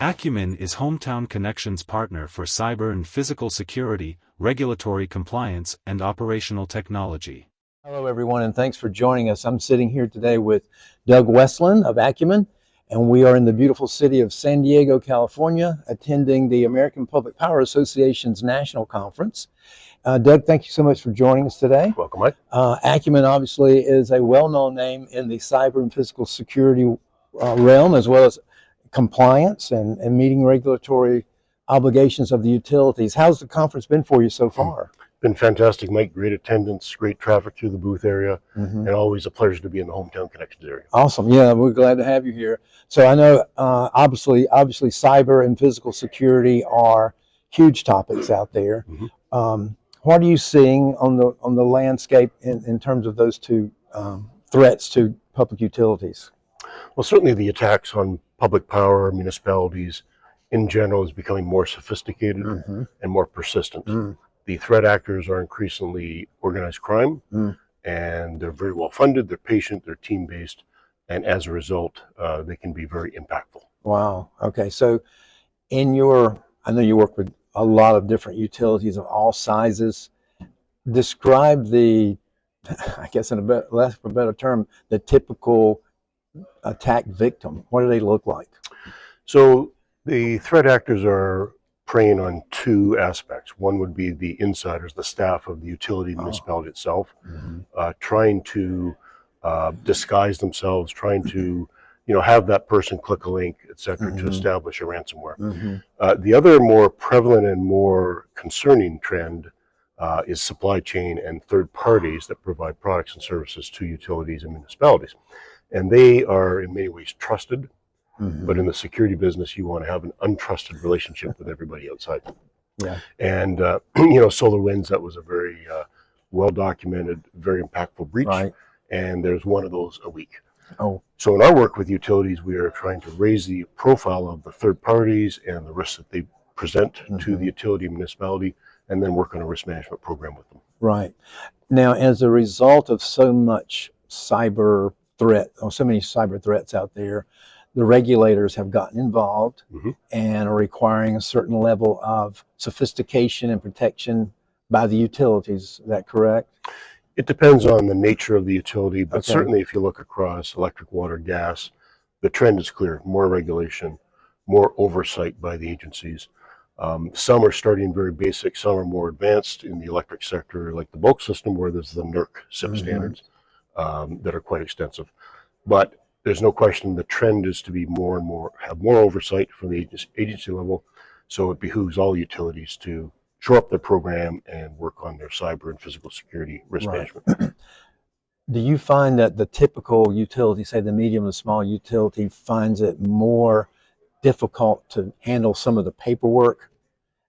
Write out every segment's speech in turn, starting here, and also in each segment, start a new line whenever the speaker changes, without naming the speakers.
Acumen is Hometown Connections' partner for cyber and physical security, regulatory compliance, and operational technology.
Hello, everyone, and thanks for joining us. I'm sitting here today with Doug Westlund of Acumen, and we are in the beautiful city of San Diego, California, attending the American Public Power Association's National Conference. Doug, thank you so much for joining us today.
Welcome, Mike.
Acumen obviously is a well-known name in the cyber and physical security realm, as well as compliance and meeting regulatory obligations of the utilities. How's the conference been for you so far?
Been fantastic, Mike. Great attendance, great traffic through the booth area, and always a pleasure to be in the Hometown Connections area.
Awesome. Yeah, we're glad to have you here. So I know obviously cyber and physical security are huge topics out there. What are you seeing on the landscape in terms of those two threats to public utilities?
Well, certainly the attacks on public power, municipalities in general is becoming more sophisticated and more persistent. The threat actors are increasingly organized crime, and they're very well funded, they're patient, they're team-based, and as a result, they can be very impactful.
Wow. Okay. So I know you work with a lot of different utilities of all sizes. Describe I guess in a less for a better term, the typical attack victim. What do they look like?
So the threat actors are preying on two aspects. One would be the insiders, the staff of the utility municipality itself, trying to disguise themselves, trying to have that person click a link, etc., to establish a ransomware. The other more prevalent and more concerning trend is supply chain and third parties that provide products and services to utilities and municipalities. And they are in many ways trusted, but in the security business, you want to have an untrusted relationship with everybody outside.
Yeah.
And, SolarWinds, that was a very well-documented, very impactful breach.
Right.
And there's one of those a week.
Oh.
So in our work with utilities, we are trying to raise the profile of the third parties and the risks that they present to the utility municipality, and then work on a risk management program with them.
Right. Now, as a result of so much cyber threat, or so many cyber threats out there, the regulators have gotten involved and are requiring a certain level of sophistication and protection by the utilities. Is that correct?
It depends on the nature of the utility, but certainly if you look across electric, water, gas, the trend is clear: more regulation, more oversight by the agencies. Some are starting very basic, some are more advanced in the electric sector, like the bulk system, where there's the NERC SIP standards that are quite extensive. But there's no question the trend is to be more and more, have more oversight from the agency level. So it behooves all utilities to shore up their program and work on their cyber and physical security risk management.
Do you find that the typical utility, say the medium and small utility, finds it more difficult to handle some of the paperwork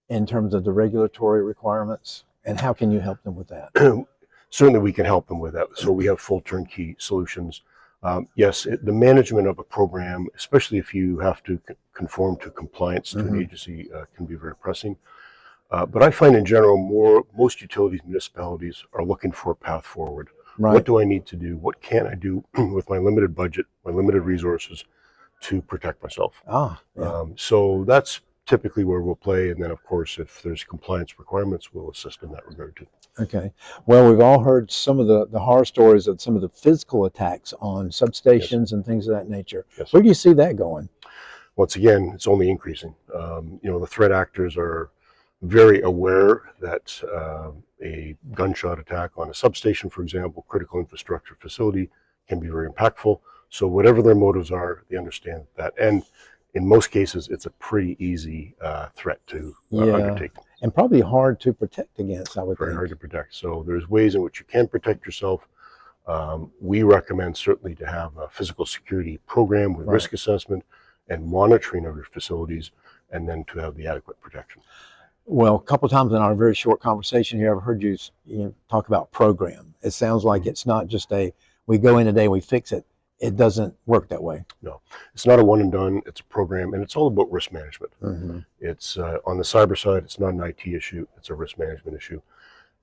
in terms of the regulatory requirements? And how can you help them with that?
Certainly we can help them with that. So we have full turnkey solutions. Yes, the management of a program, especially if you have to conform to compliance to an agency, can be very pressing. But I find in general, most utilities, municipalities are looking for a path forward.
Right.
What do I need to do? What can I do with my limited budget, my limited resources to protect myself? So that's typically where we'll play. And then, of course, if there's compliance requirements, we'll assist in that regard too.
Okay. Well, we've all heard some of the horror stories of some of the physical attacks on substations and things of that nature. Where do you see that going?
Once again, it's only increasing. The threat actors are very aware that a gunshot attack on a substation, for example, critical infrastructure facility, can be very impactful. So whatever their motives are, they understand that. And in most cases, it's a pretty easy threat to undertake.
And probably hard to protect against, I would think.
Very hard to protect. So there's ways in which you can protect yourself. We recommend certainly to have a physical security program with risk assessment and monitoring of your facilities, and then to have the adequate protection.
Well, a couple of times in our very short conversation here, I've heard you talk about program. It sounds like it's not just we go in today, we fix it. It doesn't work that way.
No, it's not a one and done. It's a program, and it's all about risk management. It's on the cyber side, it's not an IT issue, it's a risk management issue.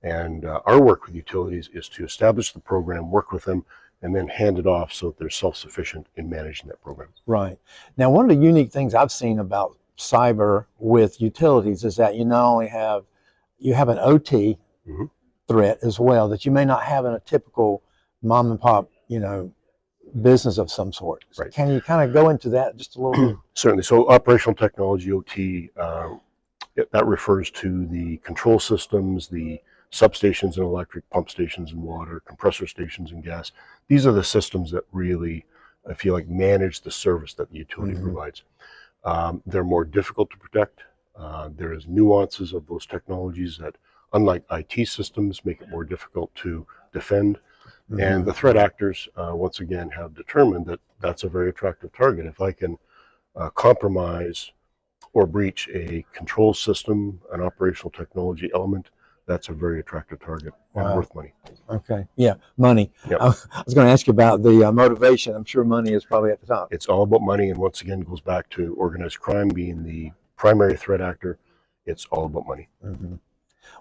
And our work with utilities is to establish the program, work with them, and then hand it off so that they're self-sufficient in managing that program.
Right. Now, one of the unique things I've seen about cyber with utilities is that you not only have an OT
Mhm.
threat as well that you may not have in a typical mom and pop, business of some sort.
Right.
Can you kind of go into that just a little bit?
Certainly. So operational technology, OT, that refers to the control systems, the substations in electric, pump stations in water, compressor stations in gas. These are the systems that really, I feel like, manage the service that the utility provides. They're more difficult to protect. There is nuances of those technologies that, unlike IT systems, make it more difficult to defend. And the threat actors, once again, have determined that that's a very attractive target. If I can compromise or breach a control system, an operational technology element, that's a very attractive target and
Wow.
worth money.
Okay. Yeah, money.
Yep.
I was going to ask you about the motivation. I'm sure money is probably at the top.
It's all about money, and once again goes back to organized crime being the primary threat actor. It's all about money.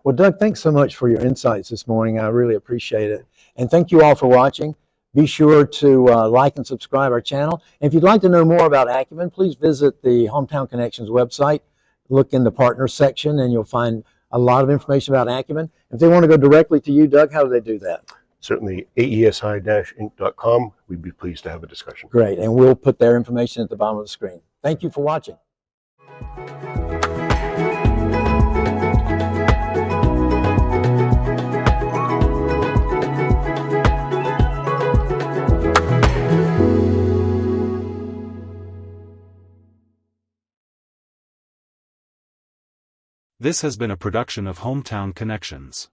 Well, Doug, thanks so much for your insights this morning. I really appreciate it. And thank you all for watching. Be sure to like and subscribe our channel. And if you'd like to know more about Acumen, please visit the Hometown Connections website. Look in the partners section, and you'll find a lot of information about Acumen. If they want to go directly to you, Doug, how do they do that?
Certainly, aesi-inc.com. We'd be pleased to have a discussion.
Great. And we'll put their information at the bottom of the screen. Thank you for watching.
This has been a production of Hometown Connections.